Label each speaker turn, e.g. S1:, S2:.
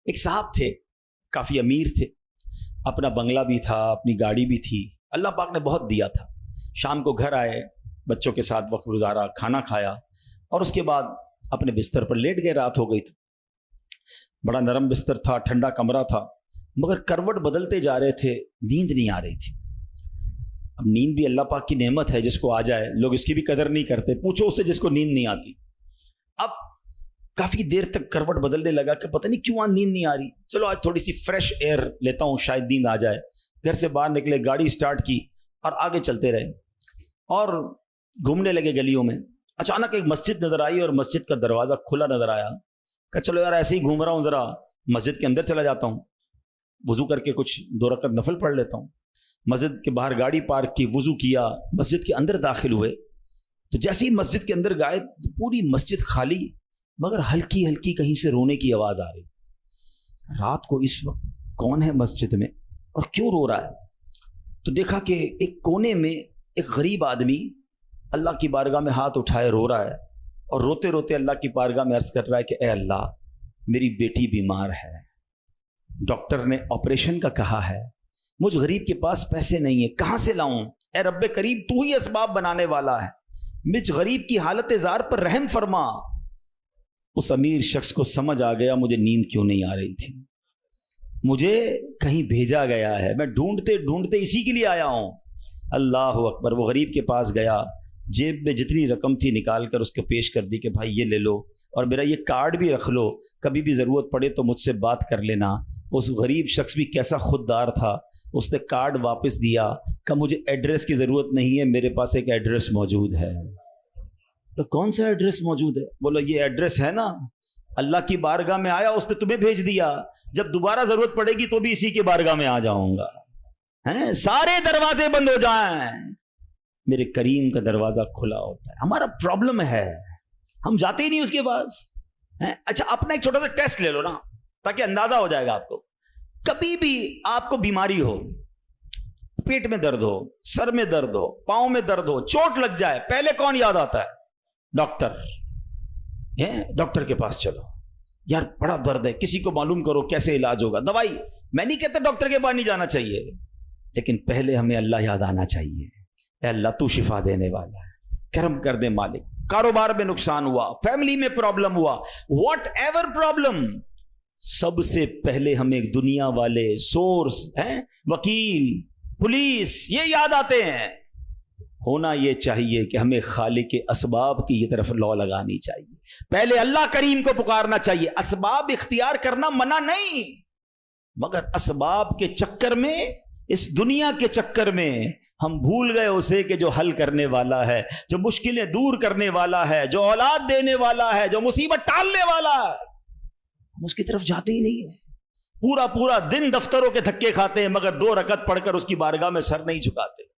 S1: ایک صاحب تھے، کافی امیر تھے، اپنا بنگلہ بھی تھا، اپنی گاڑی بھی تھی، اللہ پاک نے بہت دیا تھا۔ شام کو گھر آئے، بچوں کے ساتھ وقت گزارا، کھانا کھایا اور اس کے بعد اپنے بستر پر لیٹ گئے۔ رات ہو گئی تھی، بڑا نرم بستر تھا، ٹھنڈا کمرہ تھا، مگر کروٹ بدلتے جا رہے تھے، نیند نہیں آ رہی تھی۔ اب نیند بھی اللہ پاک کی نعمت ہے، جس کو آ جائے لوگ اس کی بھی قدر نہیں کرتے، پوچھو اس سے جس کو نیند نہیں آتی۔ اب کافی دیر تک کروٹ بدلنے لگا کہ پتہ نہیں کیوں آج نیند نہیں آ رہی، چلو آج تھوڑی سی فریش ایئر لیتا ہوں، شاید نیند آ جائے۔ گھر سے باہر نکلے، گاڑی سٹارٹ کی اور آگے چلتے رہے اور گھومنے لگے گلیوں میں۔ اچانک ایک مسجد نظر آئی اور مسجد کا دروازہ کھلا نظر آیا، کہ چلو یار ایسے ہی گھوم رہا ہوں، ذرا مسجد کے اندر چلا جاتا ہوں، وضو کر کے کچھ 2 رکعت نفل پڑھ لیتا ہوں۔ مسجد کے باہر گاڑی پارک کی، وضو کیا، مسجد کے اندر داخل ہوئے تو جیسے ہی مسجد کے اندر گئے پوری مسجد خالی، مگر ہلکی ہلکی کہیں سے رونے کی آواز آ رہی۔ رات کو اس وقت کون ہے مسجد میں اور کیوں رو رہا ہے؟ تو دیکھا کہ ایک کونے میں ایک غریب آدمی اللہ کی بارگاہ میں ہاتھ اٹھائے رو رہا ہے اور روتے روتے اللہ کی بارگاہ میں عرض کر رہا ہے کہ اے اللہ، میری بیٹی بیمار ہے، ڈاکٹر نے آپریشن کا کہا ہے، مجھ غریب کے پاس پیسے نہیں ہیں، کہاں سے لاؤں؟ اے رب کریم، تو ہی اسباب بنانے والا ہے، مجھ غریب کی حالت زار پر رحم فرما۔ اس امیر شخص کو سمجھ آ گیا مجھے نیند کیوں نہیں آ رہی تھی، مجھے کہیں بھیجا گیا ہے، میں ڈھونڈتے ڈھونڈتے اسی کے لیے آیا ہوں۔ اللہ اکبر۔ وہ غریب کے پاس گیا، جیب میں جتنی رقم تھی نکال کر اس کو پیش کر دی کہ بھائی یہ لے لو اور میرا یہ کارڈ بھی رکھ لو، کبھی بھی ضرورت پڑے تو مجھ سے بات کر لینا۔ اس غریب شخص بھی کیسا خوددار تھا، اس نے کارڈ واپس دیا کہ مجھے ایڈریس کی ضرورت نہیں ہے، میرے پاس ایک ایڈریس موجود ہے۔ تو کون سا ایڈریس موجود ہے؟ بولو یہ ایڈریس ہے نا، اللہ کی بارگاہ میں آیا، اس نے تمہیں بھیج دیا، جب دوبارہ ضرورت پڑے گی تو بھی اسی کی بارگاہ میں آ جاؤں گا۔ سارے دروازے بند ہو جائیں، میرے کریم کا دروازہ کھلا ہوتا ہے۔ ہمارا پرابلم ہے ہم جاتے ہی نہیں اس کے پاس۔ اچھا اپنا ایک چھوٹا سا ٹیسٹ لے لو نا، تاکہ اندازہ ہو جائے گا آپ کو۔ کبھی بھی آپ کو بیماری ہو، پیٹ میں درد ہو، سر میں درد ہو، پاؤں میں درد ہو، چوٹ لگ جائے، پہلے کون یاد آتا ہے؟ ڈاکٹر۔ ڈاکٹر کے پاس چلو، یار بڑا درد ہے، کسی کو معلوم کرو کیسے علاج ہوگا، دوائی۔ میں نہیں کہتا ڈاکٹر کے پاس نہیں جانا چاہیے، لیکن پہلے ہمیں اللہ یاد آنا چاہیے۔ اے اللہ تو شفا دینے والا ہے، کرم کر دے مالک۔ کاروبار میں نقصان ہوا، فیملی میں پرابلم ہوا، واٹ ایور پرابلم، سب سے پہلے ہمیں دنیا والے سورس وکیل، پولیس، یہ یاد آتے ہیں۔ ہونا یہ چاہیے کہ ہمیں خالق کے اسباب کی یہ طرف لو لگانی چاہیے، پہلے اللہ کریم کو پکارنا چاہیے۔ اسباب اختیار کرنا منع نہیں، مگر اسباب کے چکر میں، اس دنیا کے چکر میں ہم بھول گئے اسے کہ جو حل کرنے والا ہے، جو مشکلیں دور کرنے والا ہے، جو اولاد دینے والا ہے، جو مصیبت ٹالنے والا ہے، ہم اس کی طرف جاتے ہی نہیں ہیں۔ پورا دن دفتروں کے دھکے کھاتے ہیں، مگر 2 رکعت پڑھ کر اس کی بارگاہ میں سر نہیں جھکاتے۔